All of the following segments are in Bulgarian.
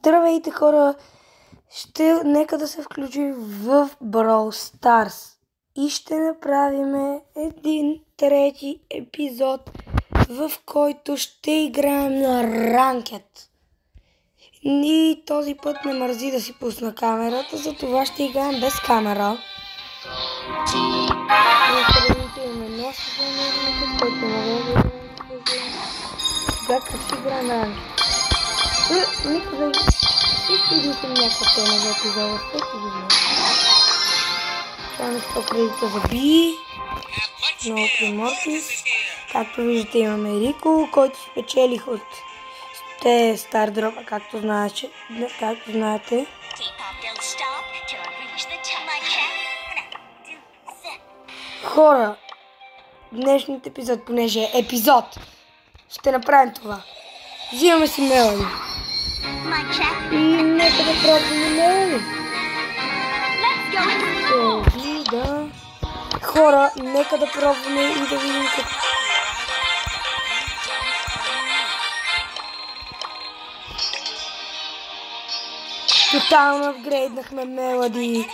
Здравейте хора! Нека да се включим в Brawl Stars и ще направим един трети епизод, в който ще играем на Ranked. И този път не мързи да си пусна камерата, затова ще играем без камера. Имаме носите на Ranked, който как ще играем на Ranked. Никога ще видите някаква тема за епизода, всеки го знае. Това не 100 кредита за Би, много приморфис. Както виждате имаме Рико, който спечелих от Стар Дропа, както знаете. Хора, днешният епизод, понеже е епизод, ще направим това. Взимаме си Мелоди. Нека да пробваме Мелоди. Да. Хора, нека да пробваме и да видим как... Тотално апгрейднахме Мелоди.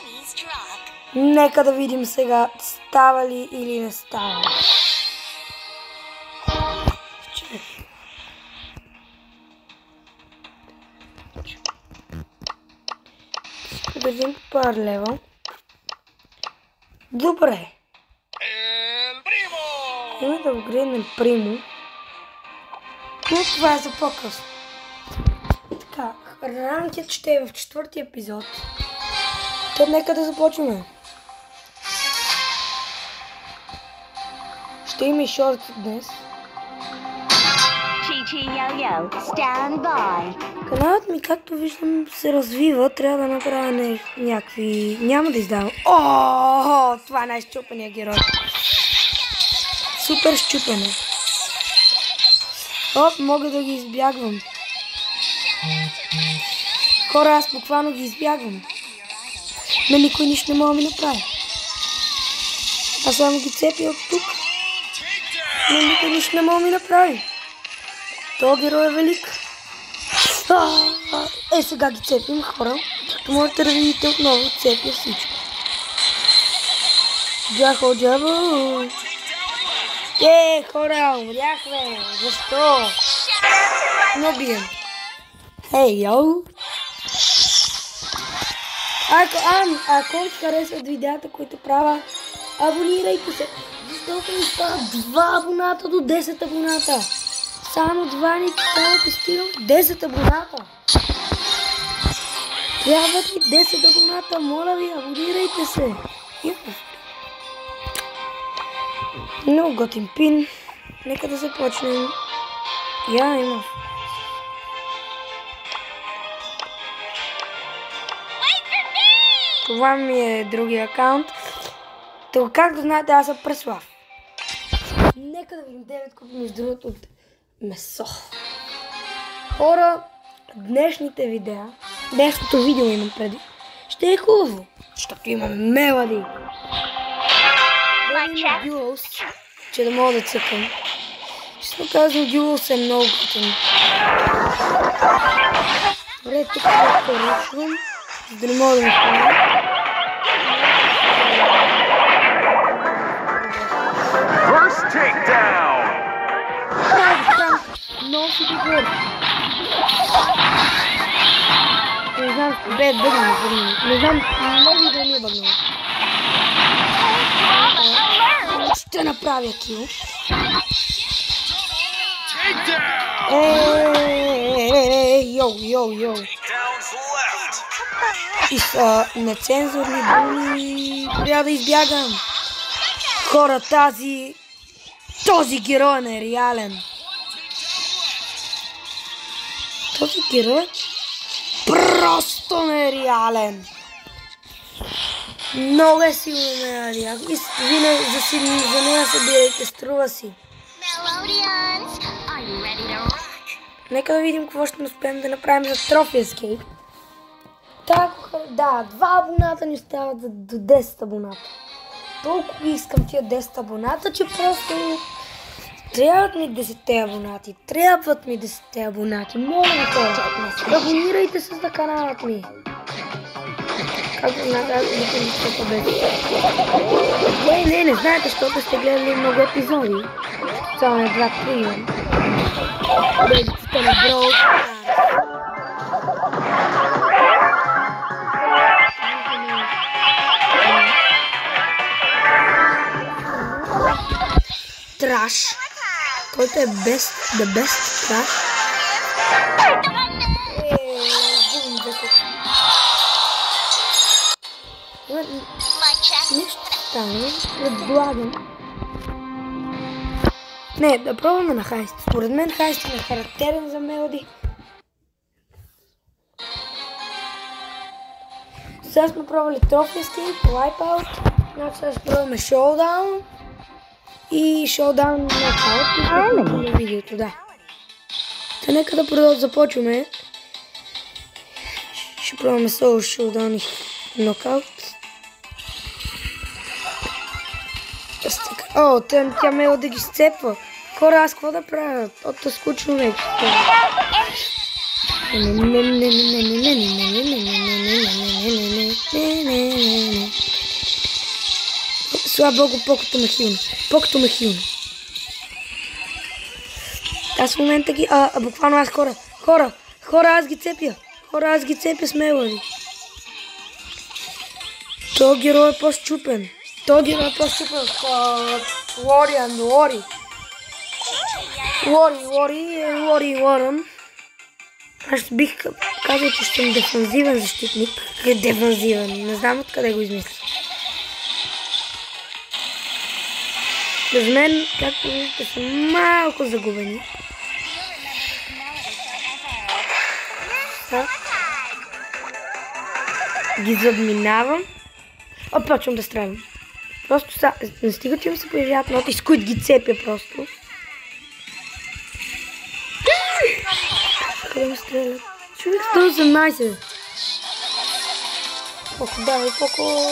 Нека да видим сега става ли или не става. Държим пар лева. Добре. Има да вгренем Примо. Но това е за по-късно. Така, Ranked ще е в 4-ти епизод. То нека да започваме. Ще има и шорт днес. Каналът ми, както виждам, се развива. Трябва да направя някакви... Няма да издавам. О, това е най-счупения герой. Супер счупене. Оп, мога да ги избягвам. Хора, аз буквално ги избягвам. Но никой нищо не мога да ми направи. Аз само ги цепя от тук. Но никой нищо не мога да ми направи. То герой е велик. Сега ги цепим, хора. Както можете да видите, отново цепя всичко. Джахо джабо. Хора, умряхме. Защо? Не бием. Йоу. Ако ви харесват видеята, които правя, абонирайте се. Защото ми става 2 абоната до 10 абоната. Само 2 ни трябва да стигам 10 абоната. Трябват ми 10 абоната. Моля ви, абонирайте се. Много готин пин. Нека да започнем. Има. Това ми е другия акаунт. То, както знаете, аз съм Преслав. Нека да видим 9 купи между другото от месо. Хора, днешното видео имам преди, ще е хубаво, защото имаме Мелоди. Да има Дюлс, че да мога да цъкам. Честно казвам, Дюлс е много готин. Добре, тук да поръчвам, за да не мога да ми хвана. First takedown. Много си добър. Не знам, бъгнал. Не знам, много да ми е бъгнал. Ще направя кил. Йоу. И са нецензурни буни. Трябва да избягам. Хора, този герой е нереален. Този герой просто нереален. Много е силно нереален. За нея събирайте, струва си. Нека да видим какво ще успеем да направим за Trophy Escape. Да, 2 абоната ни стават до 10 абоната. Толкова искам тия 10 абоната, че просто Трябват ми 10 абонати. Трябват ми 10 абонати. Моля ви хора. Абонирайте се за каналът ми. Както знаете, аз викам за победа. Не знаете, защото сте гледали много епизоди. Само на 2-3 имам. Победите на Brawl Stars. Траш, който е the best траш. Нещо стане, предлагам. Не, да пробваме на Хайст. Според мен Хайст е характерен за Мелоди. Сега сме пробвали Trophy Escape, Wipeout. Значи сега ще пробваме Showdown. И Showdown Knockout. И ще пробваме видеото, да. Та нека да започваме. Ще пробваме Solo Showdown и Knockout. О, тя Мелоди ги сцепва. Хора, аз какво да правя? Ото скучно вече. Слава Богу, покато ме хилна. Аз в момента ги... буквално аз хора, аз ги цепя. Хора, аз ги цепя с Мелоди. Той герой е по-счупен. Лори and Лори. Аз бих казал, че ще съм дефанзивен защитник. Дефанзивен, не знам откъде го измисля. За мен, както виждате, са малко загубени. Ги задминавам. Почвам да стрелям. Просто не стига, че ми се появяват ноти, с които ги цепя просто. Къде ме стрелят? Човек 118. Поко, давай, поко.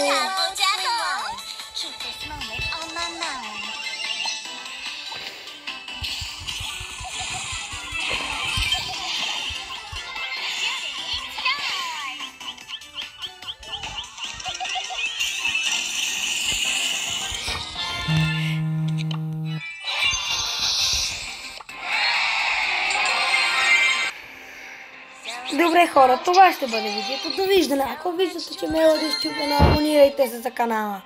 Добре хора, това ще бъде видеото. Довиждане. Ако виждате, че Мелоди е счупена, абонирайте се за канала.